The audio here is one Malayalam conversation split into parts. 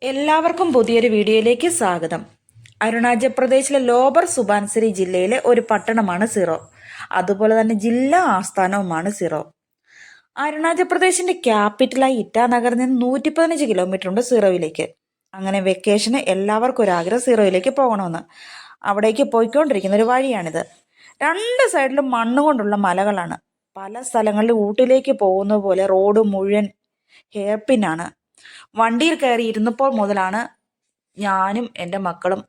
എല്ലാവർക്കും പുതിയൊരു വീഡിയോയിലേക്ക് സ്വാഗതം. അരുണാചൽ പ്രദേശിലെ ലോവർ സുബാൻസിരി ജില്ലയിലെ ഒരു പട്ടണമാണ് സിറോ. അതുപോലെ തന്നെ ജില്ലാ ആസ്ഥാനവുമാണ് സിറോ. അരുണാചൽ പ്രദേശിന്റെ ക്യാപിറ്റലായി ഇറ്റാനഗറിൽ നിന്ന് 115 കിലോമീറ്റർ ഉണ്ട് സിറോയിലേക്ക്. അങ്ങനെ വെക്കേഷന് എല്ലാവർക്കും ഒരാഗ്രഹം സിറോയിലേക്ക് പോകണമെന്ന്. അവിടേക്ക് പോയിക്കൊണ്ടിരിക്കുന്ന ഒരു വഴിയാണിത്. രണ്ട് സൈഡിലും മണ്ണുകൊണ്ടുള്ള മലകളാണ്. പല സ്ഥലങ്ങളിലും ഊട്ടിലേക്ക് പോകുന്ന പോലെ റോഡ് മുഴുവൻ ഹെയർപിന്നാണ്. വണ്ടിയിൽ കയറി ഇരുന്നപ്പോൾ മുതലാണ് ഞാനും എൻ്റെ മക്കളും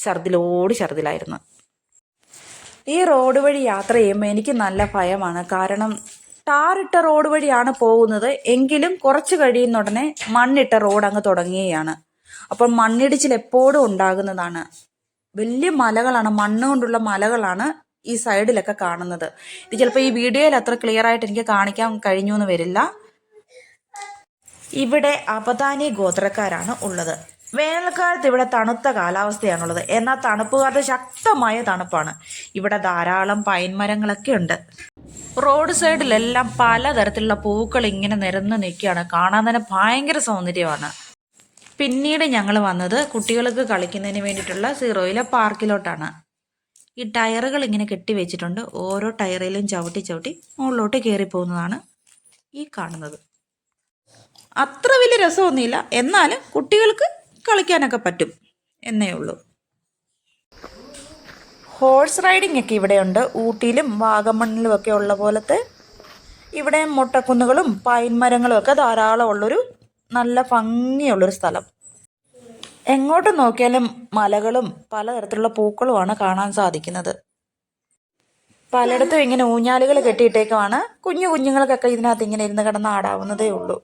ഛർദിലായിരുന്നു. ഈ റോഡ് വഴി യാത്ര ചെയ്യുമ്പോൾ എനിക്ക് നല്ല ഭയമാണ്. കാരണം ടാറിട്ട റോഡ് വഴിയാണ് പോകുന്നത്. എങ്കിലും കുറച്ച് കഴിയുന്ന ഉടനെ മണ്ണിട്ട റോഡ് അങ്ങ് തുടങ്ങുകയാണ്. അപ്പോൾ മണ്ണിടിച്ചിൽ എപ്പോഴും ഉണ്ടാകുന്നതാണ്. വലിയ മലകളാണ്, മണ്ണ് കൊണ്ടുള്ള മലകളാണ് ഈ സൈഡിലൊക്കെ കാണുന്നത്. ഇത് ചിലപ്പോൾ ഈ വീഡിയോയിൽ അത്ര ക്ലിയർ ആയിട്ട് എനിക്ക് കാണിക്കാൻ കഴിഞ്ഞു എന്ന് വരില്ല. ഇവിടെ അപദാനി ഗോത്രക്കാരാണ് ഉള്ളത്. വേനൽക്കാലത്ത് ഇവിടെ തണുത്ത കാലാവസ്ഥയാണുള്ളത്. എന്നാൽ തണുപ്പ് കാലത്ത് ശക്തമായ തണുപ്പാണ്. ഇവിടെ ധാരാളം പൈൻ മരങ്ങളൊക്കെ ഉണ്ട്. റോഡ് സൈഡിലെല്ലാം പലതരത്തിലുള്ള പൂക്കൾ ഇങ്ങനെ നിരന്ന് നിൽക്കുകയാണ്. കാണാൻ തന്നെ ഭയങ്കര സൗന്ദര്യമാണ്. പിന്നീട് ഞങ്ങൾ വന്നത് കുട്ടികൾക്ക് കളിക്കുന്നതിന് വേണ്ടിയിട്ടുള്ള സിറോയിലെ പാർക്കിലോട്ടാണ്. ഈ ടയറുകൾ ഇങ്ങനെ കെട്ടി വെച്ചിട്ടുണ്ട്. ഓരോ ടയറിലും ചവിട്ടി ചവിട്ടി മുകളിലോട്ട് കയറി പോകുന്നതാണ് ഈ കാണുന്നത്. അത്ര വലിയ രസമൊന്നുമില്ല, എന്നാലും കുട്ടികൾക്ക് കളിക്കാനൊക്കെ പറ്റും എന്നേ ഉള്ളൂ. ഹോഴ്സ് റൈഡിംഗ് ഒക്കെ ഇവിടെയുണ്ട്. ഊട്ടിയിലും വാഗമണ്ണിലും ഒക്കെ ഉള്ള പോലത്തെ. ഇവിടെ മുട്ടക്കുന്നുകളും പൈൻ മരങ്ങളും ഒക്കെ ധാരാളം ഉള്ളൊരു നല്ല ഭംഗിയുള്ളൊരു സ്ഥലം. എങ്ങോട്ട് നോക്കിയാലും മലകളും പലതരത്തിലുള്ള പൂക്കളുമാണ് കാണാൻ സാധിക്കുന്നത്. പലയിടത്തും ഇങ്ങനെ ഊഞ്ഞാലുകൾ കെട്ടിയിട്ടേക്കുമാണ്. കുഞ്ഞുങ്ങൾക്കൊക്കെ ഇതിനകത്ത് ഇങ്ങനെ ഇരുന്ന് കിടന്ന് ആടാവുന്നതേ ഉള്ളൂ.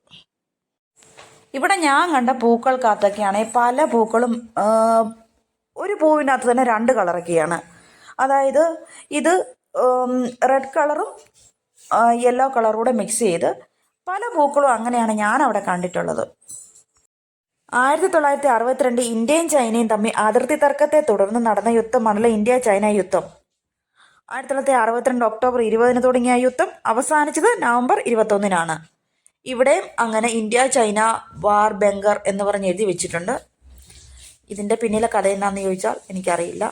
ഇവിടെ ഞാൻ കണ്ട പൂക്കൾക്കകത്തൊക്കെയാണ് പല പൂക്കളും ഒരു പൂവിനകത്ത് തന്നെ 2 കളറൊക്കെയാണ്. അതായത് ഇത് റെഡ് കളറും യെല്ലോ കളറും കൂടെ മിക്സ് ചെയ്ത് പല പൂക്കളും അങ്ങനെയാണ് ഞാൻ അവിടെ കണ്ടിട്ടുള്ളത്. 1962 ഇന്ത്യയും ചൈനയും തമ്മിൽ അതിർത്തി തർക്കത്തെ തുടർന്ന് നടന്ന യുദ്ധമാണല്ലോ ഇന്ത്യ ചൈന യുദ്ധം. 1962 ഒക്ടോബർ 20 തുടങ്ങിയ യുദ്ധം അവസാനിച്ചത് നവംബർ 21. ഇവിടെയും അങ്ങനെ ഇന്ത്യ ചൈന വാർ ബംഗർ എന്ന് പറഞ്ഞ് എഴുതി വെച്ചിട്ടുണ്ട്. ഇതിൻ്റെ പിന്നിലെ കഥ എന്താണെന്ന് ചോദിച്ചാൽ എനിക്കറിയില്ല.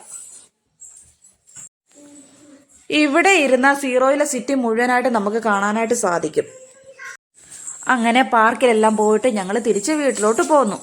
ഇവിടെ ഇരുന്ന സീറോയിലെ സിറ്റി മുഴുവനായിട്ട് നമുക്ക് കാണാനായിട്ട് സാധിക്കും. അങ്ങനെ പാർക്കിലെല്ലാം പോയിട്ട് ഞങ്ങൾ തിരിച്ച് വീട്ടിലോട്ട് പോന്നു.